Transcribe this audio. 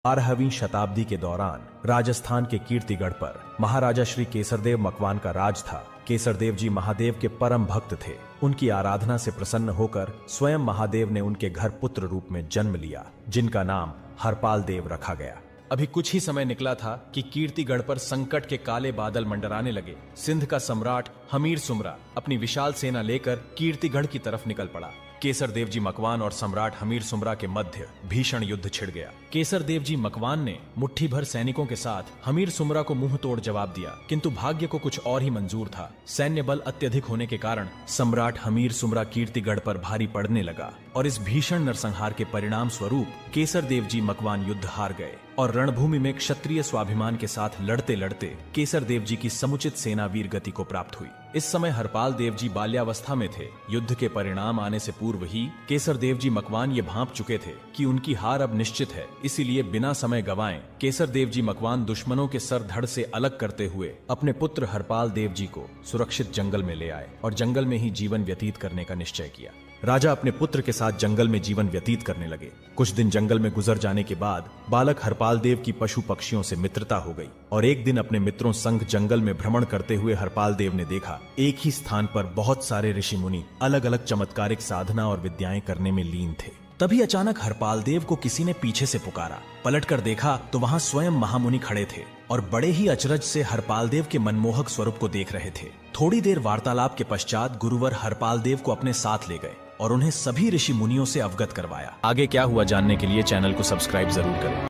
12वीं शताब्दी के दौरान राजस्थान के कीर्तिगढ़ पर महाराजा श्री केसरदेव मकवान का राज था। केसरदेव जी महादेव के परम भक्त थे। उनकी आराधना से प्रसन्न होकर स्वयं महादेव ने उनके घर पुत्र रूप में जन्म लिया, जिनका नाम हरपाल देव रखा गया। अभी कुछ ही समय निकला था कि कीर्तिगढ़ पर संकट के काले बादल मंडराने लगे। सिंध का सम्राट हमीर सुमरा अपनी विशाल सेना लेकर कीर्तिगढ़ की तरफ निकल पड़ा। केसरदेव जी मकवान और सम्राट हमीर सुमरा के मध्य भीषण युद्ध छिड़ गया। केसरदेव जी मकवान ने मुट्ठी भर सैनिकों के साथ हमीर सुमरा को मुंह तोड़ जवाब दिया, किंतु भाग्य को कुछ और ही मंजूर था। सैन्य बल अत्यधिक होने के कारण सम्राट हमीर सुमरा कीर्तिगढ़ पर भारी पड़ने लगा और इस भीषण नरसंहार के परिणाम स्वरूप केसरदेव जी मकवान युद्ध हार गए और रणभूमि में क्षत्रिय स्वाभिमान के साथ लड़ते लड़ते केसरदेव जी की समुचित सेना वीर गति को प्राप्त हुई। इस समय हरपाल देव जी बाल्यावस्था में थे। युद्ध के परिणाम आने से पूर्व ही केसरदेव जी मकवान ये भांप चुके थे कि उनकी हार अब निश्चित है। इसीलिए बिना समय गंवाए केसरदेव जी मकवान दुश्मनों के सर धड़ से अलग करते हुए अपने पुत्र हरपाल देव जी को सुरक्षित जंगल में ले आए और जंगल में ही जीवन व्यतीत करने का निश्चय किया। राजा अपने पुत्र के साथ जंगल में जीवन व्यतीत करने लगे। कुछ दिन जंगल में गुजर जाने के बाद बालक हरपाल देव की पशु पक्षियों से मित्रता हो गई और एक दिन अपने मित्रों संग जंगल में भ्रमण करते हुए हरपाल देव ने देखा एक ही स्थान पर बहुत सारे ऋषि मुनि अलग अलग चमत्कारिक साधना और विद्याएं करने में लीन थे। तभी अचानक हरपाल देव को किसी ने पीछे से पुकारा। पलटकर देखा तो वहां स्वयं महामुनि खड़े थे और बड़े ही अचरज से हरपाल देव के मनमोहक स्वरूप को देख रहे थे। थोड़ी देर वार्तालाप के पश्चात गुरुवर हरपाल देव को अपने साथ ले गए और उन्हें सभी ऋषि मुनियों से अवगत करवाया। आगे क्या हुआ जानने के लिए चैनल को सब्सक्राइब जरूर करें।